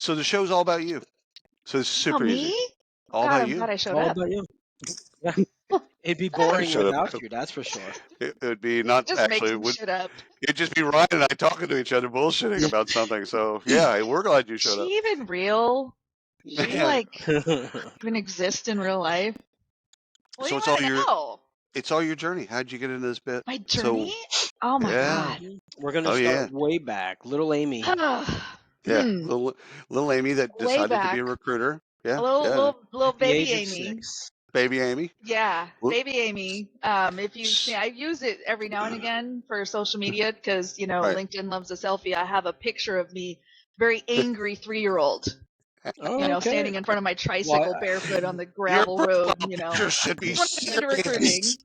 So the show's all about you. So it's super me? easy. Oh, All God, about I'm you. glad I showed All up. about you. It'd be boring showed up. without you, that's for sure. It would be not Just actually. make some shit up. It'd just be Ryan and I talking to each other, bullshitting about something. So yeah, we're glad you Is showed up. she even real? Does she Yeah. even exist in real life? What So do you it's all want to your know? it's all your journey. How'd you get into this bit? My journey? Oh my Yeah. God. We're gonna start way back. Little Amy. Yeah, little Amy that Way decided to be back. a recruiter. Yeah, Little At the baby age of Amy. 6. baby Amy. Yeah, Wh- baby Amy. If you see, I use it every now and again for social media because Right. LinkedIn loves a selfie. I have a picture of me, very angry 3-year-old, Oh, okay. standing in front of my tricycle barefoot on the gravel Your road. picture should be When I was into recruiting. serious.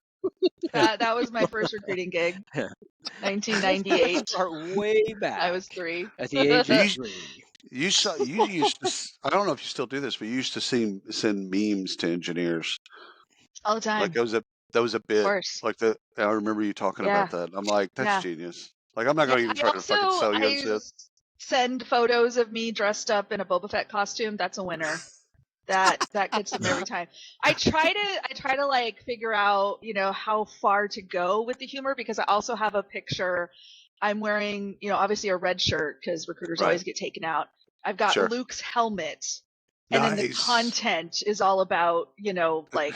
That was my first recruiting gig, 1998. Start way back. I was 3. At the age of 3. You used to. I don't know if you still do this, but you used to send memes to engineers. All the time. Like that was a bit. Of course. Like I remember you talking about that. I'm like, that's genius. Like I'm not gonna even try to fucking sell you on shit. Send photos of me dressed up in a Boba Fett costume. That's a winner. That gets them every time. I try to like figure out, how far to go with the humor because I also have a picture. I'm wearing, obviously a red shirt because recruiters always get taken out. I've got Luke's helmet. And then the content is all about, like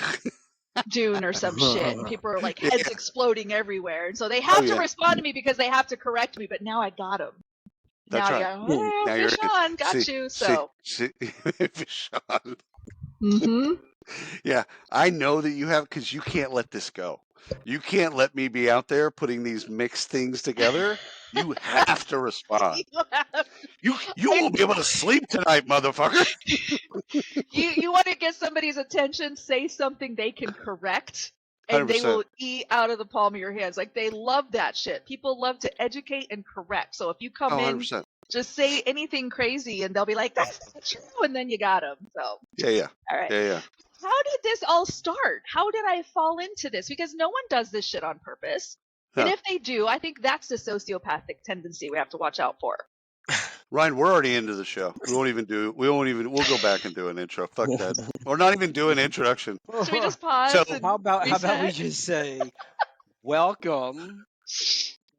Dune or some shit. And people are like heads exploding everywhere. And so they have to respond to me because they have to correct me. But now I got them. That's now right. I go, now fish on, got you. So. Fish on. Mm-hmm. Yeah, I know that you have because you can't let this go. You can't let me be out there putting these mixed things together. You have to respond. You won't be able to sleep tonight, motherfucker. You want to get somebody's attention, say something they can correct, and 100%. They will eat out of the palm of your hands. Like they love that shit. People love to educate and correct. So if you come in, just say anything crazy, and they'll be like, "That's not true," and then you got them. So yeah. All right. Yeah. How did this all start? How did I fall into this? Because no one does this shit on purpose. No. And if they do, I think that's the sociopathic tendency we have to watch out for. Ryan, we're already into the show. We'll go back and do an intro. Fuck that. Or not even do an introduction. Should we just pause? So how about we just say, welcome,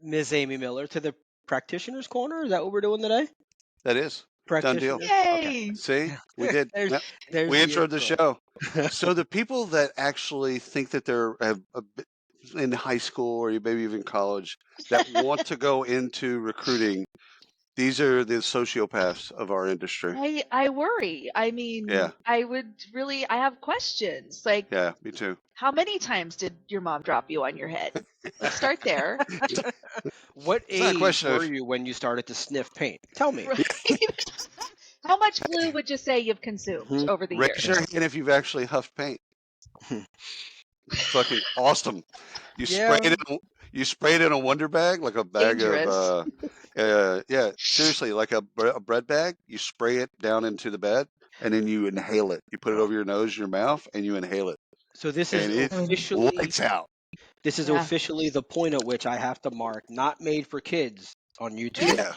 Ms. Amy Miller, to the Practitioner's Corner? Is that what we're doing today? That is. Done deal. Yay! Okay. See? We did. We introed the show. So the people that actually think that they're in high school or maybe even college that want to go into recruiting, these are the sociopaths of our industry. I worry. I mean, I have questions. Like, yeah, me too. How many times did your mom drop you on your head? Let's start there. What age were you when you started to sniff paint? Tell me. Right? How much glue would you say you've consumed over the years? Raise your hand if you've actually huffed paint. Fucking awesome. You sprayed it in a Wonder Bag, like a bag of seriously, like a bread bag. You spray it down into the bed and then you inhale it. You put it over your nose, your mouth, and you inhale it. So this is officially lights out. This is officially the point at which I have to mark "not made for kids" on YouTube. Yeah.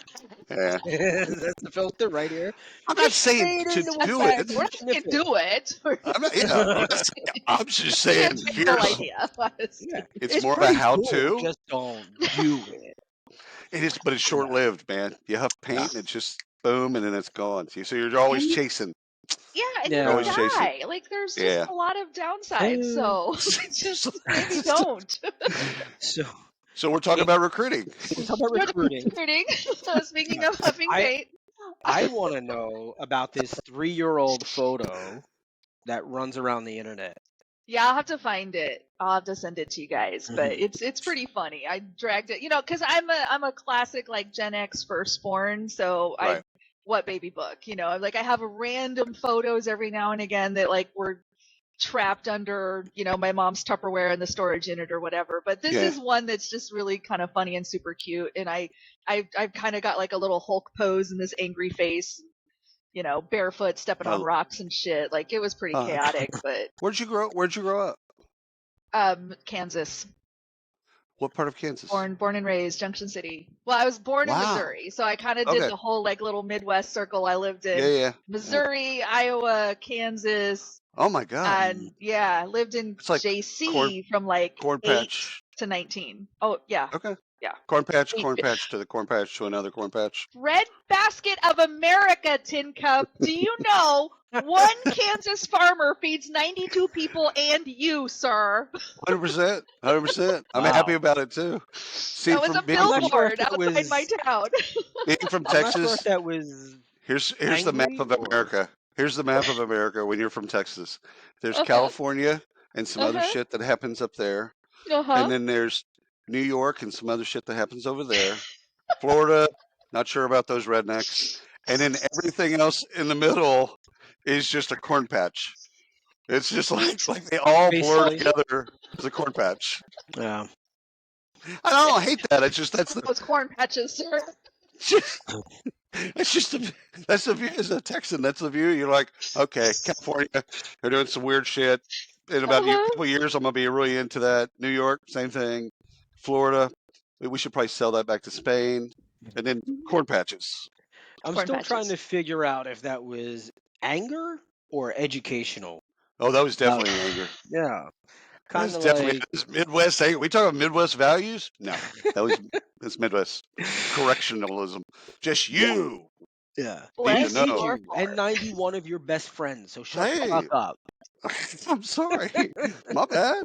That's the filter right here. I'm not saying to do it. We're not saying do it. I'm just saying idea. It's more of a how-to. Just don't do it. It is, but it's short-lived, man. You huff paint, and it's just boom, and then it's gone. So you're always chasing. Yeah, and you die. Like there's just a lot of downsides. So just maybe don't. So we're talking about recruiting. We're talking about recruiting. Speaking of huffing paint. I want to know about this 3-year-old photo that runs around the internet. Yeah, I'll have to find it. I'll have to send it to you guys, but it's pretty funny. I dragged it, because I'm a classic like Gen X firstborn, so what baby book, like I have random photos every now and again that like were trapped under, my mom's Tupperware in the storage unit or whatever. But this is one that's just really kind of funny and super cute. And I've kind of got like a little Hulk pose and this angry face, barefoot stepping on rocks and shit. Like it was pretty chaotic. But Where'd you grow up? Kansas. What part of Kansas? Born and raised, Junction City. Well, I was born in Wow. Missouri, so I kind of did Okay. the whole like little Midwest circle. I lived in Yeah. Missouri, Iowa, Kansas, Oh my God. and I lived in It's like JC from like corn 8 patch. to 19. Oh yeah, Okay. yeah. Corn patch Wait, to the corn patch to another corn patch. Bread basket of America, Tin Cup. Do you know one Kansas farmer feeds 92 people and you, sir? 100%. 100%. I'm Wow. happy about it too. See, That was a I'm not sure if billboard that outside my was. town. being from I'm not sure if Texas, that was here's the map angry of or. America. Here's the map of America when you're from Texas. There's Uh-huh. California and some other Uh-huh. shit that happens up there. Uh-huh. And then there's New York and some other shit that happens over there. Florida, not sure about those rednecks. And then everything else in the middle is just a corn patch. It's just like they all blur Basically. together as a corn patch. Yeah. I hate that. It's just Those corn patches, sir. that's just that's the view as a Texan. That's the view. You're like, okay, California, they're doing some weird shit. In about a couple of years, I'm gonna be really into that. New York, same thing. Florida, we should probably sell that back to Spain. And then corn patches. I'm Corn still trying patches. to figure out if that was anger or educational. Oh, that was definitely anger. Yeah. That was Kind of definitely like. that's Midwest anger. We talking about Midwest values? No, that's Midwest correctionalism. Just you. Yeah. Bless know. your You and heart. 91 of your best friends. So shut the Hey, fuck up. I'm sorry. My bad.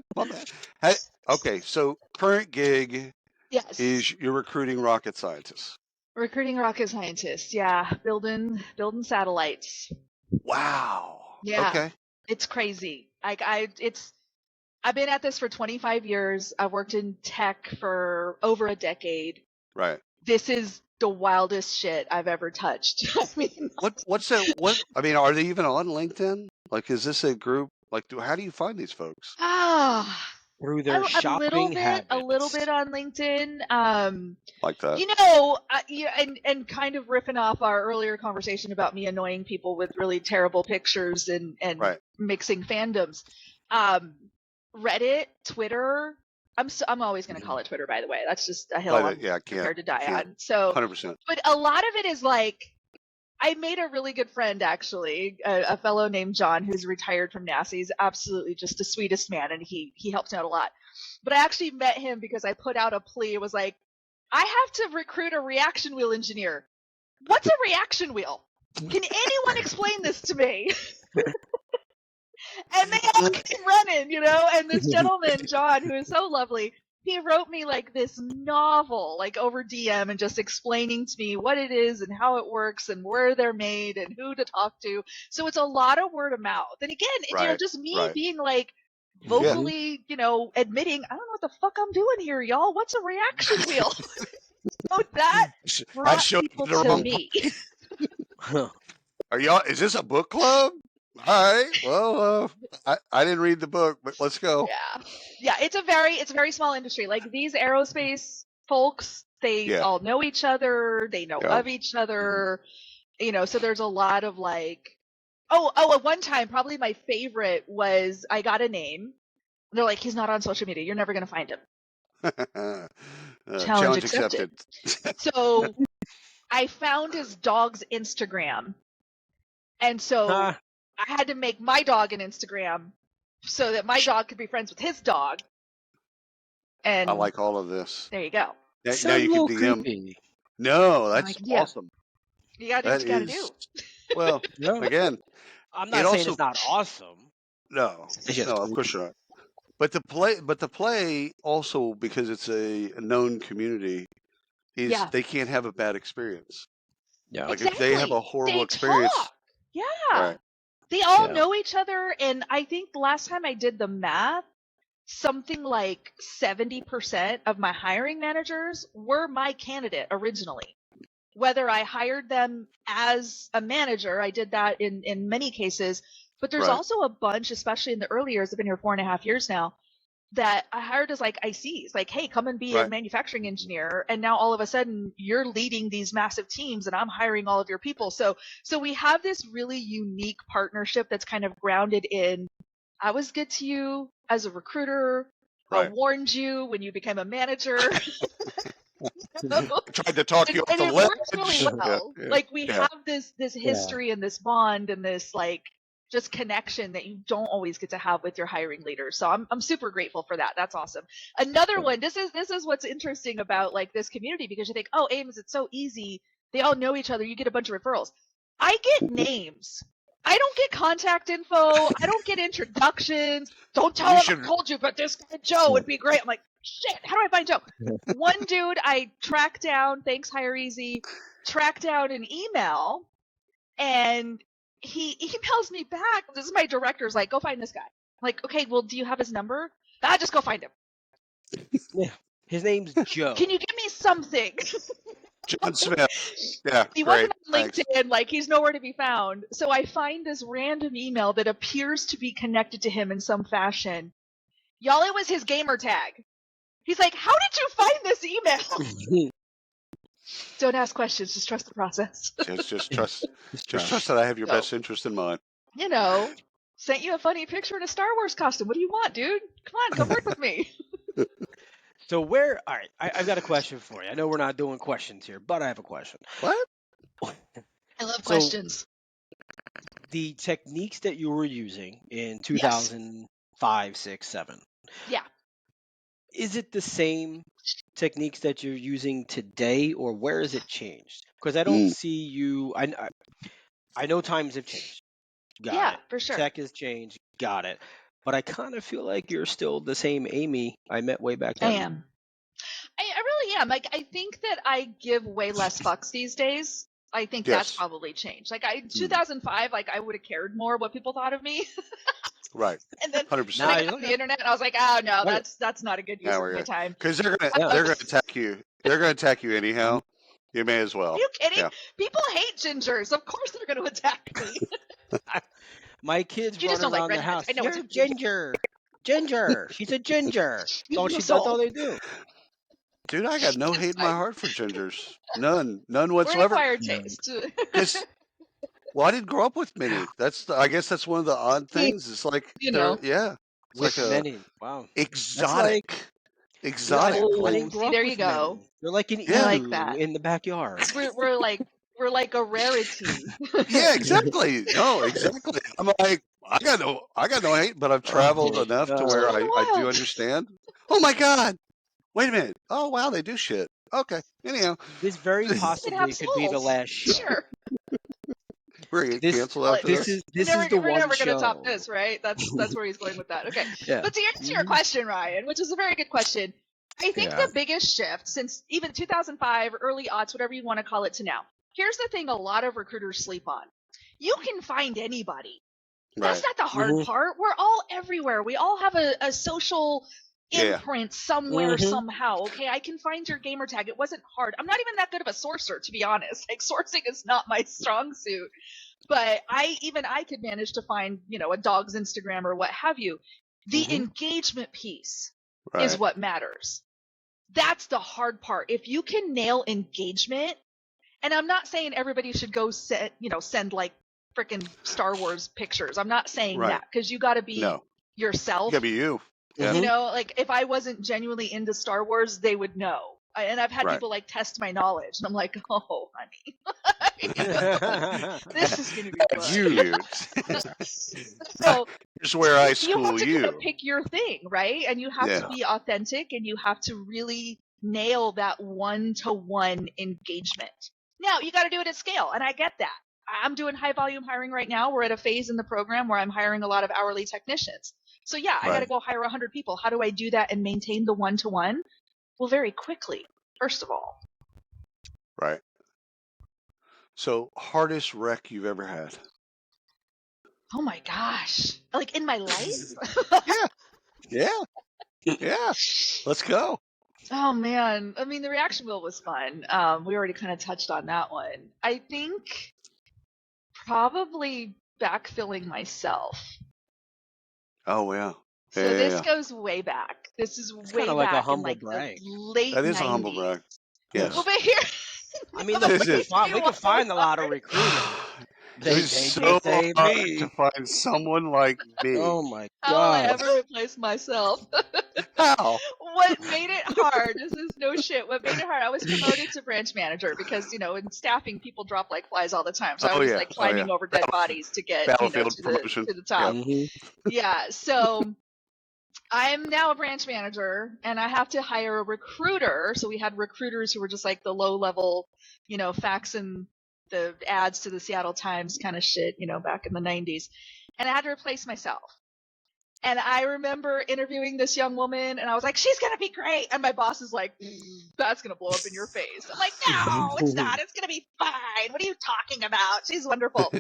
Hey, okay, so current gig Yes. is you're recruiting rocket scientists. Recruiting rocket scientists. Yeah. Building satellites. Wow. Yeah. Okay. It's crazy. I've been at this for 25 years. I've worked in tech for over a decade. Right. This is the wildest shit I've ever touched. I mean, What's that? What I mean, are they even on LinkedIn? Like, is this a group? Like, how do you find these folks? Through their a shopping habits. little bit on LinkedIn. Like that? You know, and kind of riffing off our earlier conversation about me annoying people with really terrible pictures and Right. mixing fandoms. Reddit, Twitter. I'm always going to call it Twitter, by the way. That's just a hill I'm prepared to die on. So, 100%. but a lot of it is like, I made a really good friend, actually, a fellow named John who's retired from NASA. He's absolutely just the sweetest man, and he helped me out a lot. But I actually met him because I put out a plea. It was like, I have to recruit a reaction wheel engineer. What's a reaction wheel? Can anyone explain this to me? And they all came running, you know? And this gentleman, John, who is so lovely, he wrote me like this novel, like over DM, and just explaining to me what it is and how it works and where they're made and who to talk to. So it's a lot of word of mouth. And again, you know, just me being like vocally, you know, admitting, I don't know what the fuck I'm doing here, y'all. What's a reaction wheel? So that brought people to me. Are y'all? Is this a book club? All right. Well, I didn't read the book, but let's go. Yeah. It's a very small industry. Like these aerospace folks, they all know each other. They know of each other. You know, so there's a lot of like, at one time, probably my favorite was I got a name. They're like, he's not on social media. You're never gonna find him. Challenge accepted. So I found his dog's Instagram. And so I had to make my dog an Instagram so that my dog could be friends with his dog. And I like all of this. There you go. Now you can DM. Creepy. No, that's awesome. You gotta do what you gotta do. Well, again, I'm not saying it's not awesome. No, of course not. But the play also, because it's a known community, is they can't have a bad experience. Yeah. Like if they have a horrible experience. Right. They all know each other, and I think the last time I did the math, something like 70% of my hiring managers were my candidate originally. Whether I hired them as a manager, I did that in many cases, but there's also a bunch, especially in the early years, I've been here 4.5 years now, that I hired as like ICs, like, hey, come and be a manufacturing engineer. And now all of a sudden you're leading these massive teams and I'm hiring all of your people. So we have this really unique partnership that's kind of grounded in, I was good to you as a recruiter. warned you when you became a manager. Tried to talk you off And the it ledge. works really well. Like we have this history and this bond and this like just connection that you don't always get to have with your hiring leaders. So I'm super grateful for that. That's awesome. Another one, this is what's interesting about like this community, because you think, oh, Ames, it's so easy. They all know each other. You get a bunch of referrals. I get names. I don't get contact info. I don't get introductions. Don't tell him I told you, but this guy Joe would be great. I'm like, shit, how do I find Joe? One dude I tracked down, thanks Hire Easy, tracked down an email, and he emails me back. This is my director's like, go find this guy. I'm like, okay, well, do you have his number? Just go find him. Yeah. His name's Joe. Can you give me something? John Smith. Yeah, he great. wasn't on LinkedIn, like he's nowhere to be found. So I find this random email that appears to be connected to him in some fashion. Y'all, it was his gamer tag. He's like, how did you find this email? Don't ask questions, just trust the process. Just trust that I have your best interest in mind. You know, sent you a funny picture in a Star Wars costume. What do you want, dude? Come on, come work with me. So all right, I've got a question for you. I know we're not doing questions here, but I have a question. What? I love questions. The techniques that you were using in 2005, 6, 7. Yeah. Is it the same techniques that you're using today, or where has it changed? Because I don't see you. I know times have changed. Got it. For sure. Tech has changed. Got it. But I kind of feel like you're still the same Amy I met way back then. I am. I really am. Like, I think that I give way less fucks these days. I think that's probably changed. Like, 2005, like, I would have cared more what people thought of me. Right. And then 100%. I got on the internet, and I was like, oh no, that's not a good use of my time. Because they're gonna attack you. They're gonna attack you anyhow. You may as well. Are you kidding? Yeah. People hate gingers. Of course they're gonna attack me. My kids run around the house. You're a ginger. Ginger. She's a ginger. That's all they do. Dude, I got no hate in my heart for gingers. None whatsoever. We're acquired taste. Well, I didn't grow up with many. I guess that's one of the odd things. It's like, it's with like many. Wow. Exotic. Exotic. There you go. They're like an like that in the backyard. We're like a rarity. Yeah, exactly. No, exactly. I'm like, I got no hate, but I've traveled enough to where I do understand. Oh my God. Wait a minute. Oh wow, they do shit. Okay. Anyhow. This very possibly could be the last show. Sure. We're gonna cancel after this. This is the one show. We're never gonna top this, right? That's where he's going with that. Okay. Yeah. But to answer your question, Ryan, which is a very good question, I think the biggest shift since even 2005, early aughts, whatever you want to call it, to now. Here's the thing: a lot of recruiters sleep on. You can find anybody. That's not the hard part. We're all everywhere. We all have a social imprint somewhere, somehow. Okay, I can find your gamer tag. It wasn't hard. I'm not even that good of a sourcer, to be honest. Like, sourcing is not my strong suit. But I could manage to find, a dog's Instagram or what have you. The engagement piece is what matters. That's the hard part. If you can nail engagement, and I'm not saying everybody should go send like freaking Star Wars pictures. I'm not saying that, because you got to be yourself. You got to be you. Yeah. Like if I wasn't genuinely into Star Wars, they would know. And I've had people like test my knowledge, and I'm like, oh, honey, this is going to be fun. So here's where I school you. You have to pick your thing, right? And you have to be authentic, and you have to really nail that one-to-one engagement. Now, you got to do it at scale, and I get that. I'm doing high volume hiring right now. We're at a phase in the program where I'm hiring a lot of hourly technicians. So I got to go hire 100 people. How do I do that and maintain the one-to-one? Well, very quickly, first of all. Right. So, hardest wreck you've ever had? Oh my gosh. Like in my life? Yeah. Let's go. Oh man. I mean, the reaction wheel was fun. We already kind of touched on that one. I think probably backfilling myself. Oh yeah. So this goes way back. This is way kind of like back a humble in brag. The late That is 90s. a humble brag. Yes. Well, but here. I mean, look, we can find a lot of recruiters. It's so hard to find someone like me. Oh my God! How will I ever replace myself? How? What made it hard, this is no shit, what made it hard, I was promoted to branch manager because, in staffing, people drop like flies all the time. So I Oh was yeah. like Oh yeah. climbing over dead bodies to get, Battlefield to promotion. the top. Yeah. Yeah. So I'm now a branch manager and I have to hire a recruiter. So we had recruiters who were just like the low level, faxing the ads to the Seattle Times kind of shit, back in the 90s. And I had to replace myself. And I remember interviewing this young woman and I was like, she's going to be great. And my boss is like, that's going to blow up in your face. I'm like, no, it's not. It's going to be fine. What are you talking about? She's wonderful.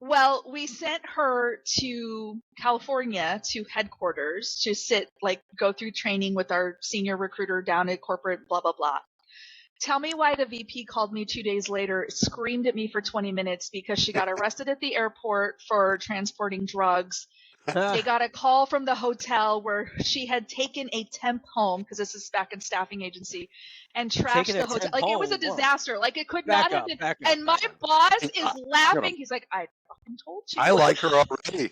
Well, we sent her to California to headquarters to go through training with our senior recruiter down at corporate, blah, blah, blah. Tell me why the VP called me 2 days later, screamed at me for 20 minutes because she got arrested at the airport for transporting drugs. They got a call from the hotel where she had taken a temp home, because this is back in staffing agency, and trashed the hotel. Like, it was a disaster. Like, it could not have been. And my boss is laughing. He's like, I fucking told you. I like her already.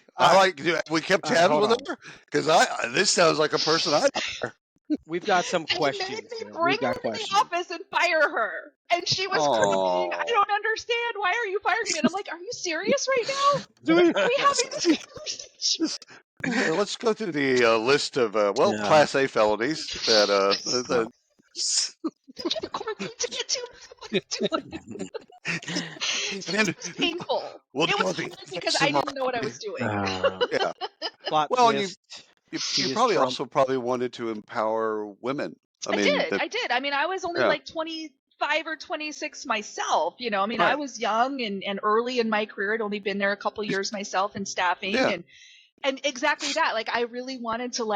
We kept tabs with her because this sounds like a person I know. We've got some questions. They made me bring her to the office and fire her. And she was crying. I don't understand. Why are you firing me? And I'm like, are you serious right now? Are we having this conversation? Well, let's go through the list of Class A felonies that Don't you have a court date to get to? What are you doing? It's painful. It was hard because I didn't know what I was doing. Yeah. Well, you probably wanted to empower women. I did. I mean, I was only like 25 or 26 myself. I was young and early in my career. I'd only been there a couple years myself in staffing, and exactly that. Like, I really wanted to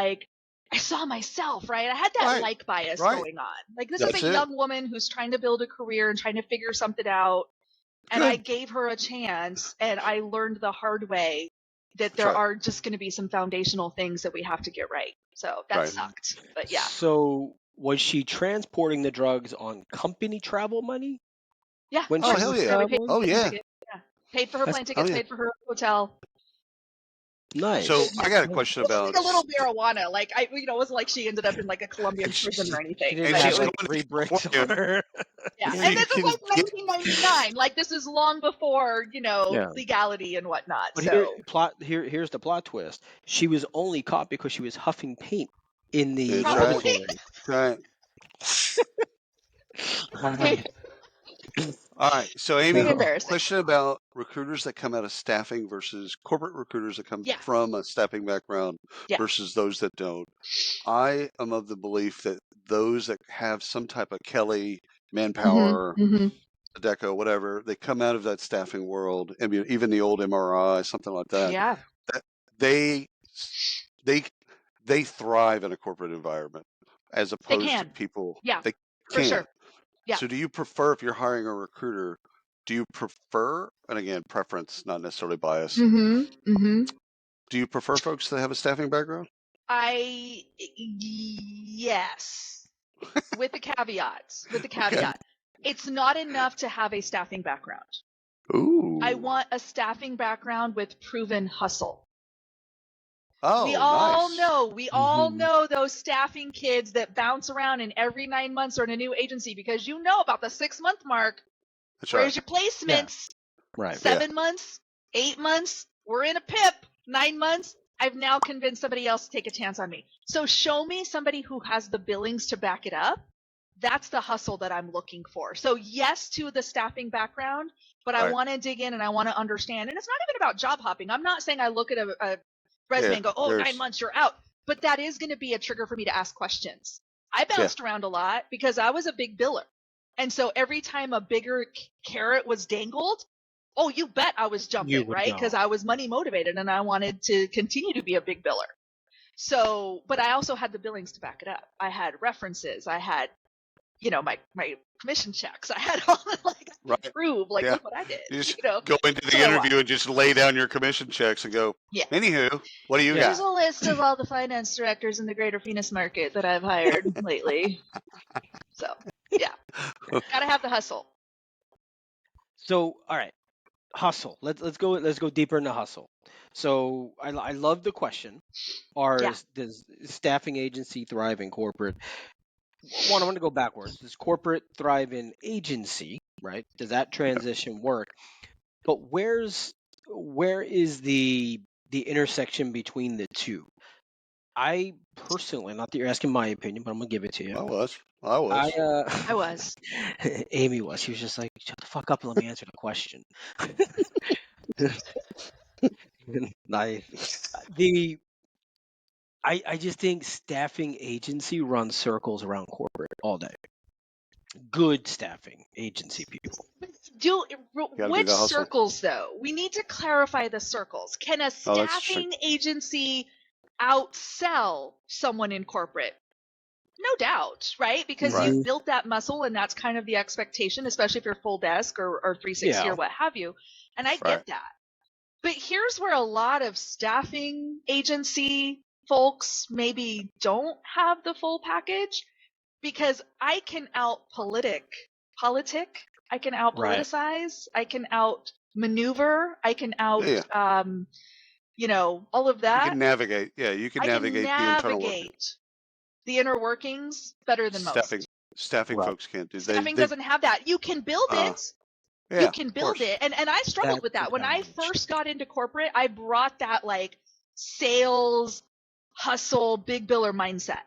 I saw myself, right? I had that bias going on. Like, this is a young woman who's trying to build a career and trying to figure something out. And I gave her a chance, and I learned the hard way that there are just going to be some foundational things that we have to get right. So that sucked. But yeah. So was she transporting the drugs on company travel money? Yeah. Hell yeah. Paid for her plane tickets, paid for her hotel. Nice. So I got a question about a little marijuana. Like, it wasn't like she ended up in like a Colombian prison or anything. She didn't have like 3 bricks on her. Yeah, and this is like 1999. Like, this is long before legality and whatnot. But here's the plot twist. She was only caught because she was huffing paint in the laboratory. Right. All right. So, Amy, question about recruiters that come out of staffing versus corporate recruiters that come from a staffing background versus those that don't. I am of the belief that those that have some type of Kelly, Manpower, Adecco, whatever, they come out of that staffing world, I mean, even the old MRI, something like that. Yeah. They thrive in a corporate environment as opposed to people. Yeah, they for sure. Yeah. So do you prefer, if you're hiring a recruiter, do you prefer, and again, preference, not necessarily bias, do you prefer folks that have a staffing background? Yes. With the caveats. Okay. It's not enough to have a staffing background. Ooh. I want a staffing background with proven hustle. Oh, we all know those staffing kids that bounce around and every 9 months are in a new agency because about the 6-month mark. That's Where's your placements? Yeah. Right. 7 months, 8 months, we're in a PIP. 9 months, I've now convinced somebody else to take a chance on me. So show me somebody who has the billings to back it up. That's the hustle that I'm looking for. So yes to the staffing background, but I want to dig in and I want to understand. And it's not even about job hopping. I'm not saying I look at a resume and go, 9 months, you're out. But that is going to be a trigger for me to ask questions. I bounced around a lot because I was a big biller. And so every time a bigger carrot was dangled, you bet I was jumping, right? Because I was money motivated and I wanted to continue to be a big biller. So, but I also had the billings to back it up. I had references. I had, my commission checks. I had all the prove look what I did. You just go into the interview and just lay down your commission checks and go, anywho, what do you got? Here's a list of all the finance directors in the greater Phoenix market that I've hired lately. So, gotta have the hustle. So, all right. hustle. Let's go deeper into hustle. So I love the question. Yeah. Does staffing agency thrive in corporate? One, I want to go backwards. Does corporate thrive in agency? Right? Does that transition work? But where is the intersection between the two? I personally, not that you're asking my opinion, but I'm gonna give it to you. I was. I I was. Amy was. She was just like, shut the fuck up and let me answer the question. I the I just think staffing agency runs circles around corporate all day. Good staffing agency people. Gotta be Which the hustle. circles though? We need to clarify the circles. Can a Oh, that's interesting. staffing agency outsell someone in corporate? No doubt, right? Because Right. you've built that muscle and that's kind of the expectation, especially if you're full desk or 360 Yeah. or what have you. And I Right. get that. But here's where a lot of staffing agency folks maybe don't have the full package, because I can politic, I can out politicize, I can out maneuver, I can out all of that. You can navigate. Yeah, you can navigate the internal workings. The inner workings better than most. Staffing folks can't do. Staffing doesn't have that. You can build it. Yeah, you can build it. And I struggled with that. When I first got into corporate, I brought that like sales, hustle, big biller mindset.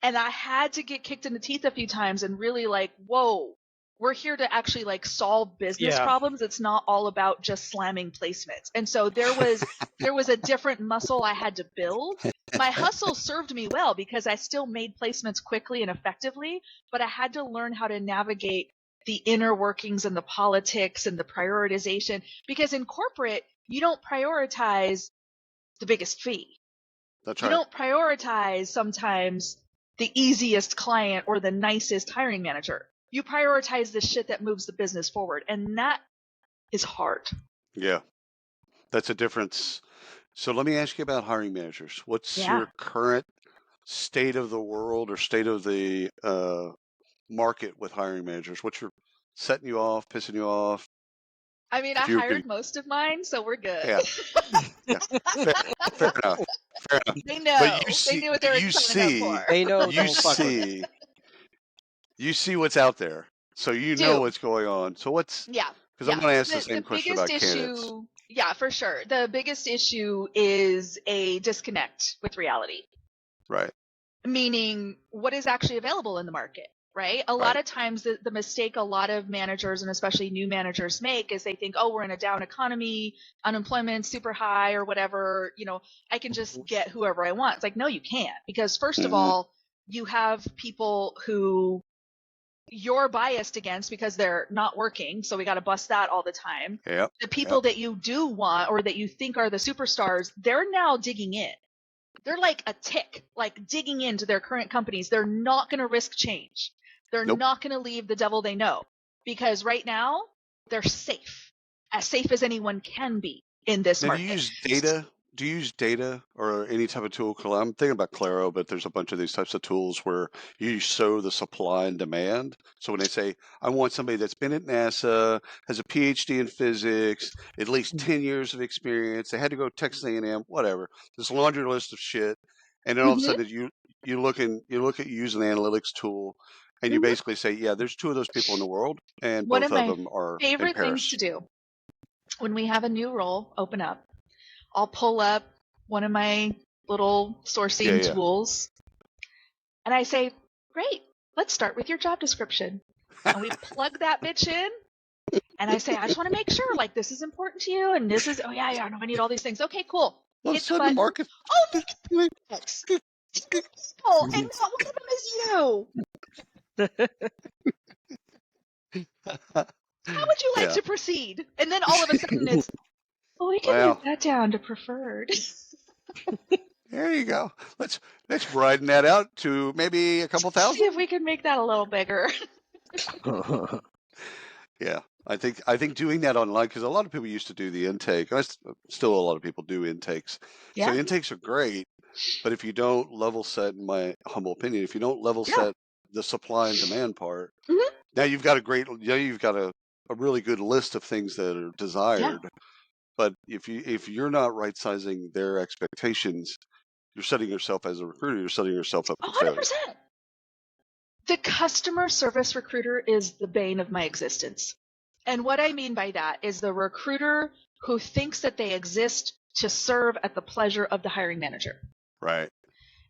And I had to get kicked in the teeth a few times and really like, whoa, we're here to actually like solve business problems. It's not all about just slamming placements. And so there was a different muscle I had to build. My hustle served me well because I still made placements quickly and effectively, but I had to learn how to navigate the inner workings and the politics and the prioritization, because in corporate, you don't prioritize the biggest fee. That's right. You don't prioritize sometimes the easiest client or the nicest hiring manager. You prioritize the shit that moves the business forward, and that is hard. Yeah, that's a difference. So let me ask you about hiring managers. What's your current state of the world or state of the market with hiring managers? What's your setting you off, pissing you off? I mean, I hired most of mine, so we're good. Yeah. Fair enough. Fair enough. They know. But they knew what they were signing up for. They know. You see what's out there, so you know what's going on. So what's? Yeah. Because I'm going to ask the same question about candidates. Yeah, for sure. The biggest issue is a disconnect with reality. Right. Meaning, what is actually available in the market? Right? A lot of times the mistake a lot of managers and especially new managers make is they think, oh, we're in a down economy, unemployment's super high or whatever, I can just get whoever I want. It's like, no, you can't. Because first of all, you have people who you're biased against because they're not working. So we got to bust that all the time. Yep. The people that you do want or that you think are the superstars, they're now digging in. They're like a tick, like digging into their current companies. They're not going to risk change. They're not going to leave the devil they know, because right now they're safe as anyone can be in this market. Do you use data? Do you use data or any type of tool? I'm thinking about Claro, but there's a bunch of these types of tools where you show the supply and demand. So when they say, I want somebody that's been at NASA, has a PhD in physics, at least 10 years of experience, they had to go Texas A&M, whatever, this laundry list of shit. And then all of a sudden you look at using an analytics tool, and you basically say, yeah, there's two of those people in the world, and both of them are favorite in Paris. Things to do when we have a new role open up. I'll pull up one of my little sourcing tools, and I say, great, let's start with your job description. And we plug that bitch in, and I say, I just want to make sure, like, this is important to you, and this is, no, I need all these things. Okay, cool. Hit the button. Market. Oh, look at this. People, and not one of them is you. How would you like to proceed? And then all of a sudden it's, we can move that down to preferred. There you go. Let's broaden that out to maybe a couple thousand. See if we can make that a little bigger. Yeah, I think doing that online, because a lot of people used to do the intake. Still, a lot of people do intakes. Yeah. So intakes are great, but if you don't level set, in my humble opinion, if you don't level set the supply and demand part, now you've got a a really good list of things that are desired. Yeah. But if you're not right sizing their expectations, you're setting yourself as a recruiter, you're setting yourself up for 100%. Failure. The customer service recruiter is the bane of my existence. And what I mean by that is the recruiter who thinks that they exist to serve at the pleasure of the hiring manager. Right.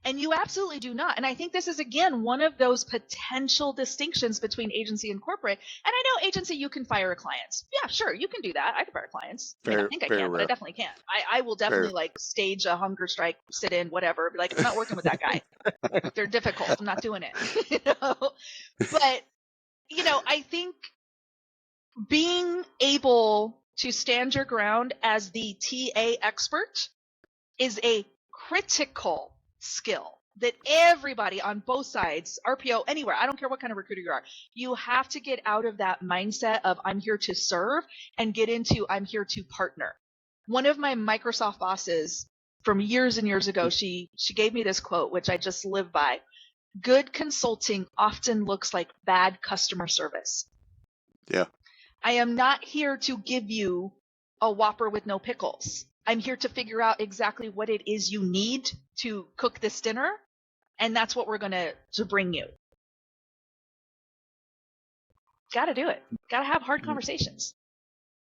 And you absolutely do not. And I think this is, again, one of those potential distinctions between agency and corporate. And I know agency, you can fire clients. Yeah, sure, you can do that. I can fire clients. I think I can, rare. But I definitely can't. I will definitely stage a hunger strike, sit in, whatever. Be like, I'm not working with that guy. They're difficult. I'm not doing it. But, I think being able to stand your ground as the TA expert is a critical skill that everybody on both sides, RPO, anywhere, I don't care what kind of recruiter you are, you have to get out of that mindset of I'm here to serve and get into I'm here to partner. One of my Microsoft bosses from years and years ago, she gave me this quote, which I just live by. Good consulting often looks like bad customer service. Yeah. I am not here to give you a Whopper with no pickles. I'm here to figure out exactly what it is you need to cook this dinner, and that's what we're going to bring you. Got to do it. Got to have hard conversations.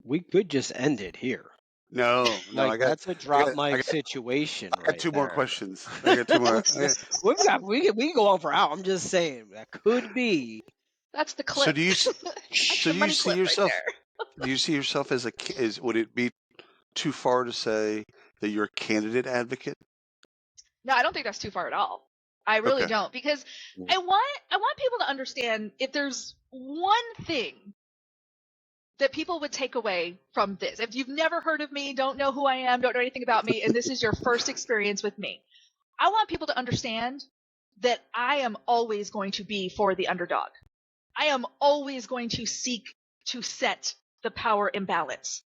We could just end it here. No, that's a drop mic situation. I got two more questions. I got two more. We can go on for hours. I'm just saying that could be. That's the clip. So do you see yourself? Do you see yourself as would it be too far to say that you're a candidate advocate? No, I don't think that's too far at all. I really don't, because I want people to understand, if there's one thing that people would take away from this, if you've never heard of me, don't know who I am, don't know anything about me, and this is your first experience with me, I want people to understand that I am always going to be for the underdog. I am always going to seek to set the power imbalance.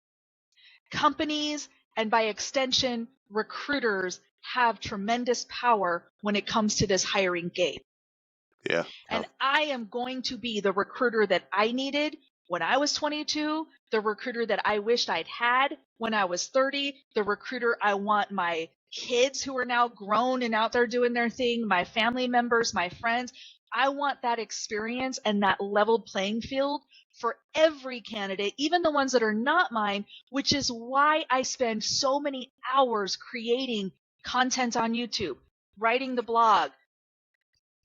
Companies, and by extension, recruiters, have tremendous power when it comes to this hiring game. Yeah. And I am going to be the recruiter that I needed when I was 22, the recruiter that I wished I'd had when I was 30, the recruiter I want my kids who are now grown and out there doing their thing, my family members, my friends. I want that experience and that leveled playing field for every candidate, even the ones that are not mine, which is why I spend so many hours creating content on YouTube, writing the blog,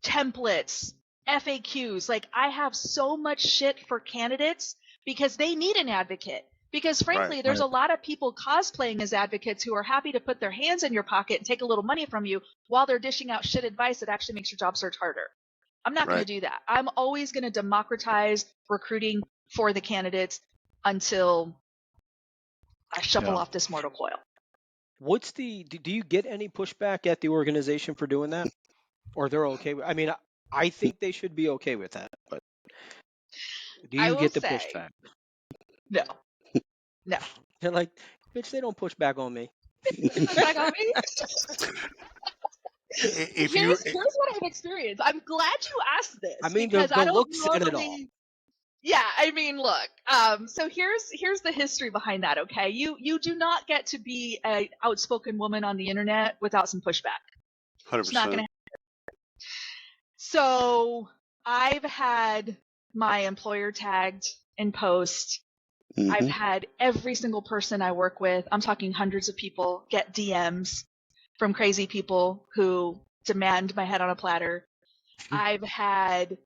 templates, FAQs. Like, I have so much shit for candidates because they need an advocate. Because frankly, there's a lot of people cosplaying as advocates who are happy to put their hands in your pocket and take a little money from you while they're dishing out shit advice that actually makes your job search harder. I'm not going to do that. I'm always going to democratize recruiting for the candidates until I shuffle off this mortal coil. Do you get any pushback at the organization for doing that? Or they're okay with, I think they should be okay with that, but do you get the pushback? No. No. They're like, bitch, they don't push back on me. Push back on me? Here's what I've experienced. I'm glad you asked this. Because the looks said it all. Yeah, look. So here's the history behind that. Okay, you do not get to be an outspoken woman on the internet without some pushback. 100%. It's not gonna happen. So I've had my employer tagged in post. Mm-hmm. I've had every single person I work with, I'm talking hundreds of people, get DMs from crazy people who demand my head on a platter. I've had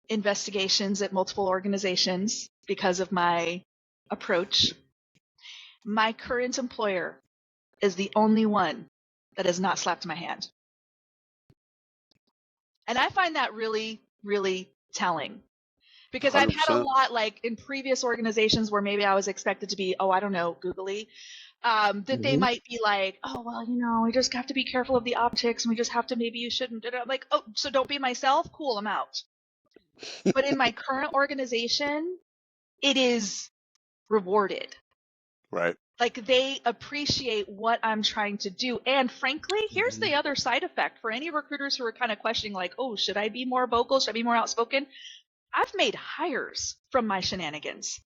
investigations at multiple organizations because of my approach. My current employer is the only one that has not slapped my hand. And I find that really, really telling. Because 100%. I've had a lot, like in previous organizations where maybe I was expected to be, googly, that they might be like, we just have to be careful of the optics, and we just have to, maybe you shouldn't. And I'm like, so don't be myself? Cool, I'm out. But in my current organization, it is rewarded. Right. Like, they appreciate what I'm trying to do. And frankly, here's the other side effect for any recruiters who are kind of questioning, like, should I be more vocal? Should I be more outspoken? I've made hires from my shenanigans.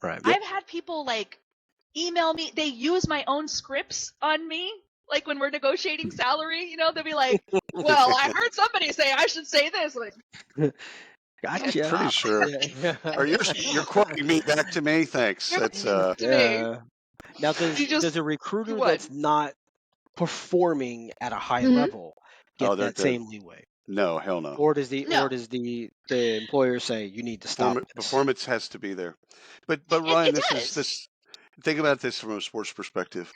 Right. I've had people like email me. They use my own scripts on me. Like when we're negotiating salary, you know, they'll be like, well, I heard somebody say I should say this. Like, Gotcha. I'm pretty sure. Yeah. Or you're quoting me back to me. Thanks. you're That's to me. Now, does a recruiter that's not performing at a high level get that they're same leeway? no, hell no. Or does the No. employer say you need to stop this? Performance has to be there. But Ryan, it does. think about this from a sports perspective.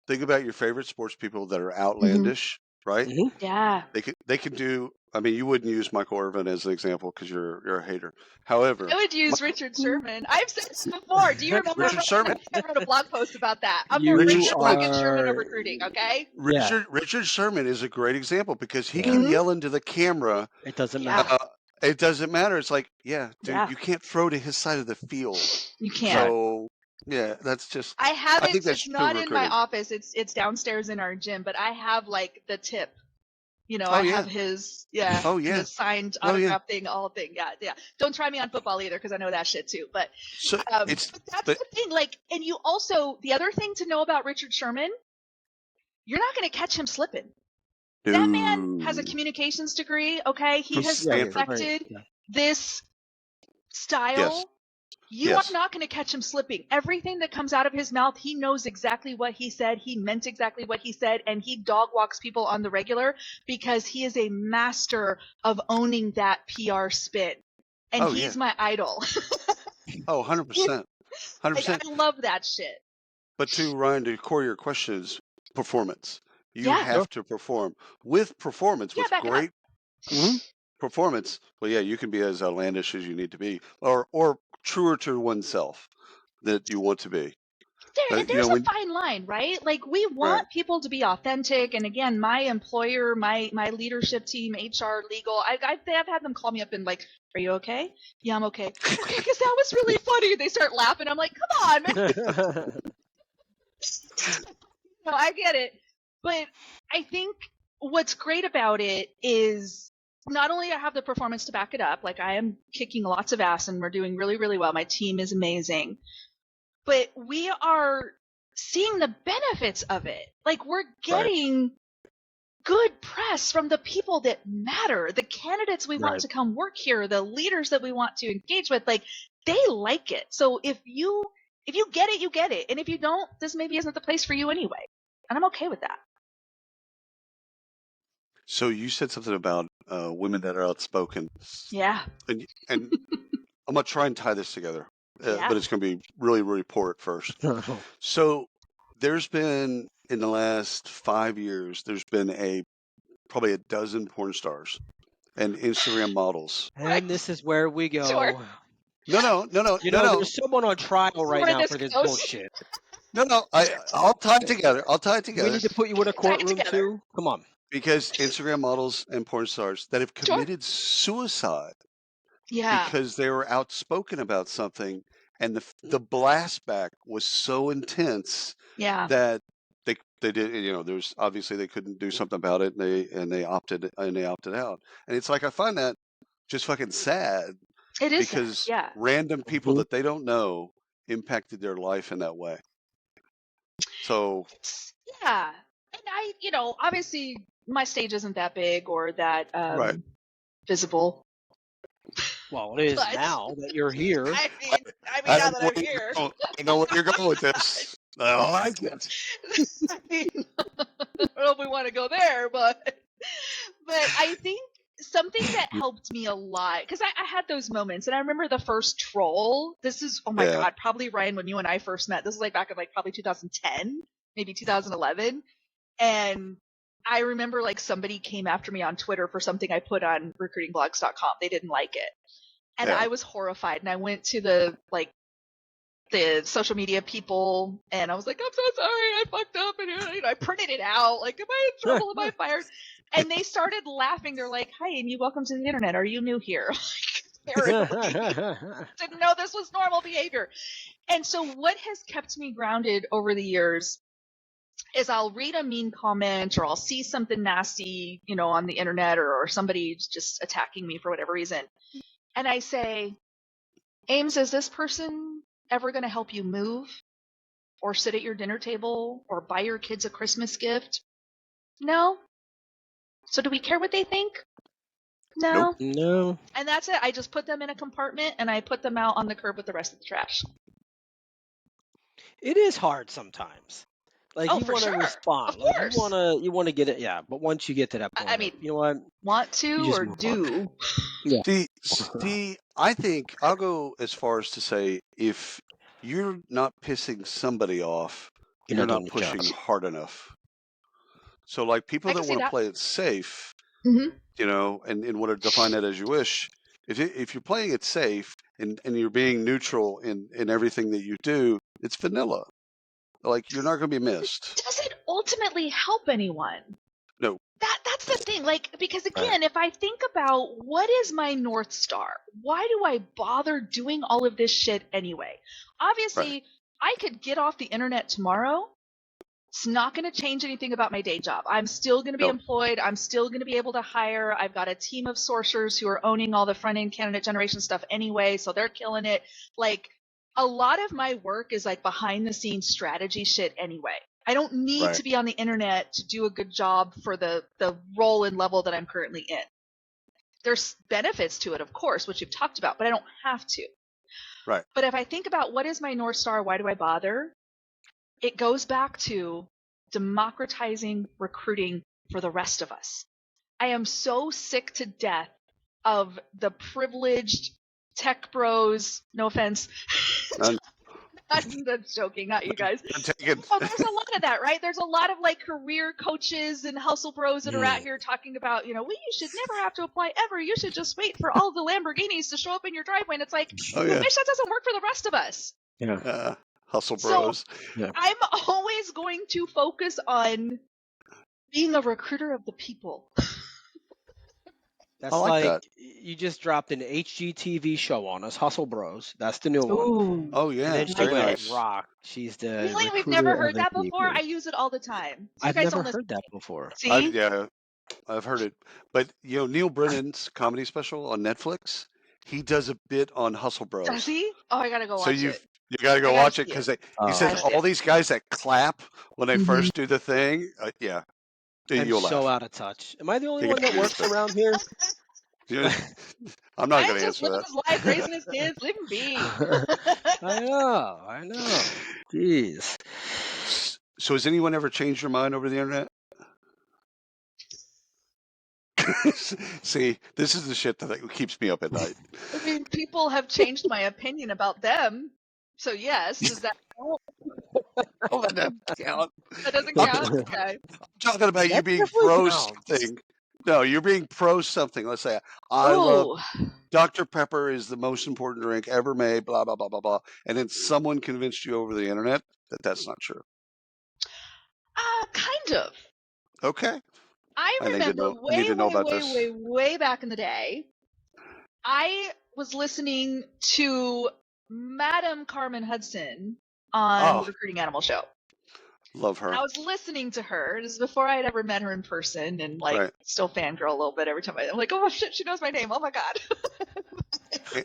Think about your favorite sports people that are outlandish, right? Mhm. Yeah. They can do. I mean, you wouldn't use Michael Irvin as an example because you're a hater. However, I would use Richard Sherman. I've said this before. Do you remember? Richard Sherman. I wrote a blog post about that. I'm You more Richard Richard Sherman. fucking Sherman of recruiting, okay? Richard Sherman is a great example because he Yeah. can yell into the camera. It doesn't Yeah. matter. It doesn't matter. It's like, yeah, dude, Yeah. you can't throw to his side of the field. You can't. So, yeah, that's just. I have it. think that's It's not true in my recruiting. office. It's downstairs in our gym. But I have like the tip. You know, Oh, I yeah. have his Oh, yeah. his signed Oh, yeah. autograph thing, all thing. Yeah. Don't try me on football either because I know that shit too. But So but that's the thing. Like, and you also the other thing to know about Richard Sherman, you're not going to catch him slipping. That man has a communications degree. Okay, he From has Stanford. perfected this style. Yes. You Yes. are not going to catch him slipping. Everything that comes out of his mouth, he knows exactly what he said. He meant exactly what he said, and he dog walks people on the regular because he is a master of owning that PR spin. And Oh, he's yeah. my idol. Oh, 100%. 100%. I love that shit. But to Ryan, to core your question is performance. You Yeah. have to perform. With performance, Yeah, with back it up. great performance, well, yeah, you can be as outlandish as you need to be, or truer to oneself that you want to be. There's a fine line, right? Like we want people to be authentic. And again, my employer, my leadership team, HR, legal, I've had them call me up and like, "Are you okay?" "Yeah, I'm okay." "Okay, because that was really funny." They start laughing. I'm like, "Come on, man." No, I get it. But I think what's great about it is not only I have the performance to back it up, like I am kicking lots of ass and we're doing really, really well. My team is amazing. But we are seeing the benefits of it. Like we're getting good press from the people that matter, the candidates we want to come work here, the leaders that we want to engage with. Like they like it. So if you get it, you get it. And if you don't, this maybe isn't the place for you anyway. And I'm okay with that. So you said something about women that are outspoken. Yeah. And I'm going to try and tie this together, but it's going to be really, really poor at first. So there's been, in the last 5 years, there's been probably a dozen porn stars and Instagram models. And this is where we go. Sure. No. There's someone on trial right now for this goes. bullshit. No. I'll tie it together. We need to put you in a courtroom too. Come on. Because Instagram models and porn stars that have committed suicide because they were outspoken about something, and the blast back was so intense that they did. You know, there's obviously they couldn't do something about it, and they opted out. And it's like I find that just fucking sad. It is because sad, random people that they don't know impacted their life in that way. So yeah, and I, obviously my stage isn't that big or that visible. Well, it is now that you're here. I mean now that I'm here. I know where you're going with this. I like it. I mean, I don't know if we want to go there, but I think something that helped me a lot, because I had those moments, and I remember the first troll. This is, oh my God, probably Ryan, when you and I first met. This is like back in like probably 2010, maybe 2011. And I remember like somebody came after me on Twitter for something I put on recruitingblogs.com. They didn't like it. And I was horrified. And I went to the social media people, and I was like, "I'm so sorry, I fucked up," and I printed it out. Like, am I in trouble? Am I fired? And they started laughing. They're like, "Hi, Amy, welcome to the internet. Are you new here?" Didn't know this was normal behavior. And so, what has kept me grounded over the years is I'll read a mean comment, or I'll see something nasty, on the internet, or somebody just attacking me for whatever reason. and I say, Ames, is this person ever going to help you move or sit at your dinner table or buy your kids a Christmas gift? No. So do we care what they think? No. Nope. No. And that's it. I just put them in a compartment and I put them out on the curb with the rest of the trash. It is hard sometimes. Like Oh, you for want to sure. respond. Of Like course. you want to get it. Yeah. But once you get to that point, I mean, you know what? want to You just or move on. do? Yeah. I think I'll go as far as to say if you're not pissing somebody off, You're you're not not doing your pushing job. hard enough. So, like people I that can see want to that. play it safe, Mm-hmm. and want to define it as you wish. If you're playing it safe and you're being neutral in everything that you do, it's vanilla. Like you're not going to be missed. Does it ultimately help anyone? No. That's the thing. Like, because Right. again, if I think about what is my North Star, why do I bother doing all of this shit anyway? Obviously, Right. I could get off the internet tomorrow. It's not going to change anything about my day job. I'm still going to be No. employed. I'm still going to be able to hire. I've got a team of sourcers who are owning all the front end candidate generation stuff anyway, so they're killing it. Like, a lot of my work is like behind the scenes strategy shit anyway. I don't need Right. to be on the internet to do a good job for the role and level that I'm currently in. There's benefits to it, of course, which you've talked about, but I don't have to. Right. But if I think about what is my North Star, why do I bother? It goes back to democratizing recruiting for the rest of us. I am so sick to death of the privileged tech bros, no offense. None. I'm joking, not you guys. Taken. Oh, there's a lot of that, right? There's a lot of like career coaches and hustle bros that are out here talking about, well, you should never have to apply ever. You should just wait for all the Lamborghinis to show up in your driveway. And it's like, Oh I yeah. wish that doesn't work for the rest of us. Yeah. Hustle So bros. I'm always going to focus on being a recruiter of the people. That's I like that. you just dropped an HGTV show on us, Hustle Bros. That's the new one. Ooh. Oh And yeah. then she Very went nice. rock. She's the Really? We've recruiter never of heard the that before? people. I use it all the time. So I've you guys never don't listen. heard that before. See? I've heard it. But Neil Brennan's comedy special on Netflix, he does a bit on Hustle Does Bros. he? Oh, I gotta go So watch it. you got to go I gotta watch it see because it. he says Gotta see all it. these guys that clap when they Mhm. first do the thing. Yeah, I'm you'll so laugh. out of touch. Am I the only You one gotta that get works into it. around here? I'm not Ryan going to just answer lives that. his life raising his kids. Leave him be. I know. Jeez. So has anyone ever changed your mind over the internet? See, this is the shit that keeps me up at night. I mean, people have changed my opinion about them. So yes, does that count? Oh, that doesn't count. That doesn't I'm count? just Okay. talking about you That being definitely pro counts. something. No, you're being pro something. Let's say I love Oh, Dr. Pepper is the most important drink ever made, blah, blah, blah, blah, blah. And then someone convinced you over the internet that that's not true. kind of. Okay. I I need to remember know. I need to know about this. way back in the day, I was listening to Madam Carmen Hudson on the Oh, Recruiting Animal Show. love And her. I was listening to her. This is before I had ever met her in person, and like Right. still fangirl a little bit every time I'm like, oh shit, she knows my name. Oh my god.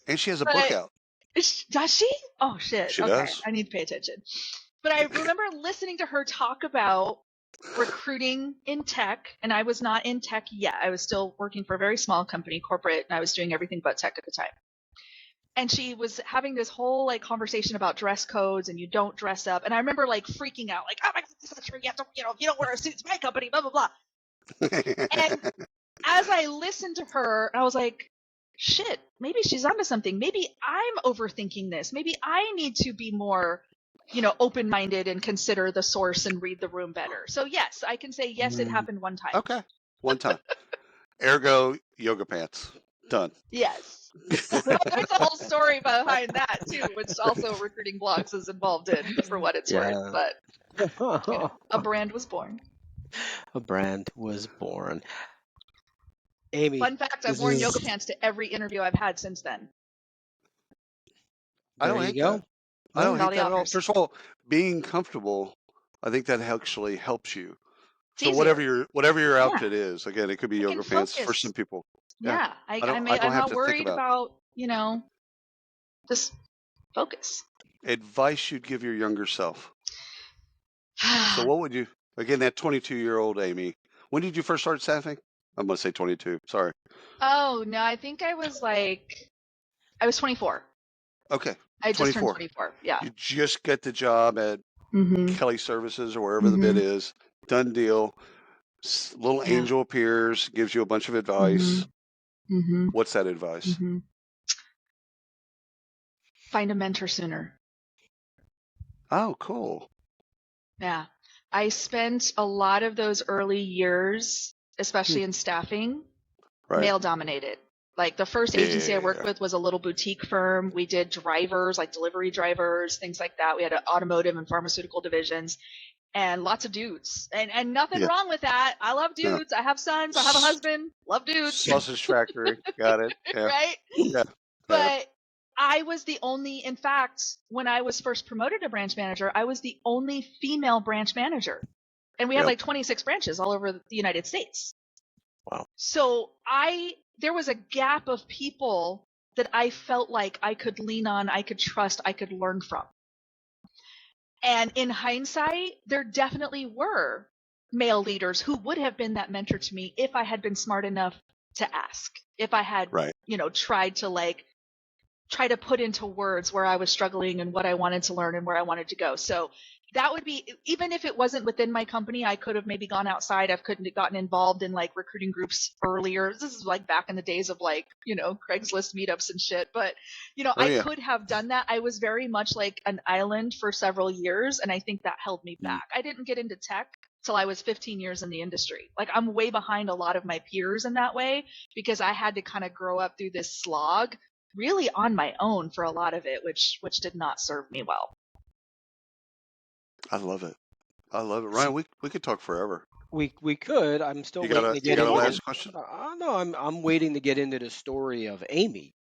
And she has a book out. Does she? Oh shit. She Okay, does. I need to pay attention. But I remember listening to her talk about recruiting in tech, and I was not in tech yet. I was still working for a very small company, corporate, and I was doing everything but tech at the time. And she was having this whole like conversation about dress codes and you don't dress up. And I remember like freaking out, like, oh my god, that's not true. You have to, if you don't wear a suit, it's my company, blah blah blah. And as I listened to her, I was like, shit, maybe she's onto something. Maybe I'm overthinking this. Maybe I need to be more, open-minded and consider the source and read the room better. So yes, I can say yes, it happened one time. Okay. One time. Ergo yoga pants. Done. Yes. There's a whole story behind that too, which also recruiting blogs is involved in, for what it's worth. But a brand was born. A brand was born. Amy. Fun fact, I've worn yoga pants to every interview I've had since then. I don't hate that. I don't hate that at all. First of all, being comfortable, I think that actually helps you. So whatever your outfit is, again, it could be yoga pants for some people. Yeah, I don't I'm have not to think worried about about, just focus. advice you'd give your younger self. So what would you, again, that 22-year-old Amy, when did you first start staffing? I'm going to say 22. Sorry. Oh, no, I think I was 24. Okay. I just turned 24. 24. Yeah. You just get the job at Mm-hmm. Kelly Services or wherever the bid Mm-hmm. is. Done deal. Little Yeah. angel appears, gives you a bunch of advice. Mm-hmm. What's that advice? Mm-hmm. Find a mentor sooner. Oh, cool. Yeah. I spent a lot of those early years, especially in staffing, Right. male dominated. Like the first agency I worked with was a little boutique firm. We did drivers, like delivery drivers, things like that. We had automotive and pharmaceutical divisions and lots of dudes. And nothing wrong with that. I love dudes. No. I have sons. I have a husband. Love dudes. Sausage factory. Got it. Yeah. Right? Yeah. But I was the only, in fact, when I was first promoted to branch manager, I was the only female branch manager. And we had like 26 branches all over the United States. Wow. So there was a gap of people that I felt like I could lean on, I could trust, I could learn from. And in hindsight, there definitely were male leaders who would have been that mentor to me if I had been smart enough to ask, if I had, tried to put into words where I was struggling and what I wanted to learn and where I wanted to go. So that would be, even if it wasn't within my company, I could have maybe gone outside. I couldn't have gotten involved in like recruiting groups earlier. This is like back in the days of like, Craigslist meetups and shit. But, I could have done that. I was very much like an island for several years. And I think that held me back. I didn't get into tech till I was 15 years in the industry. Like I'm way behind a lot of my peers in that way because I had to kind of grow up through this slog really on my own for a lot of it, which did not serve me well. I love it. Ryan, we could talk forever. We could. I'm still waiting to get into. You got a into last question? No, I'm waiting to get into the story of Amy.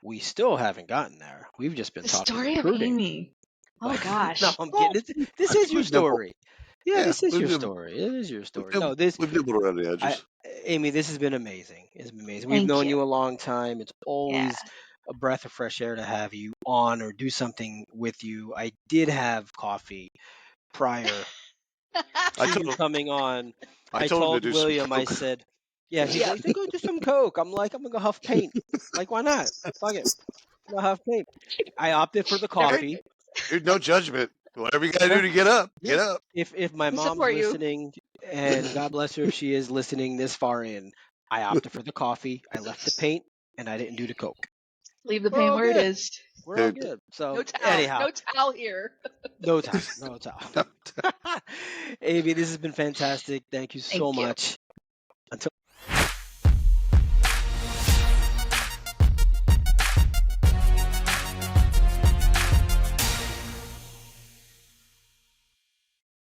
We still haven't gotten there. We've just been talking story recruiting. Of Amy. Oh gosh. No, I'm kidding. This is your story. Yeah, this is your story. It is your story. We've nibbled around the edges. Amy, this has been amazing. It's been amazing. We've known you a long time. It's always a breath of fresh air to have you on or do something with you. I did have coffee prior to you coming on. I told William, I said, he's like, go do some Coke. I'm like, I'm going to go huff paint. Like, why not? Fuck it. I'm going to huff paint. I opted for the coffee. Dude, no judgment. Whatever you got to do to get up, get up. If my mom's listening, and God bless her if she is listening this far in, I opted for the coffee. I left the paint, and I didn't do the Coke. Leave the paint where it is. We're all good. So no towel. Anyhow, no towel here. No towel. Amy, this has been fantastic. Thank you so much. Until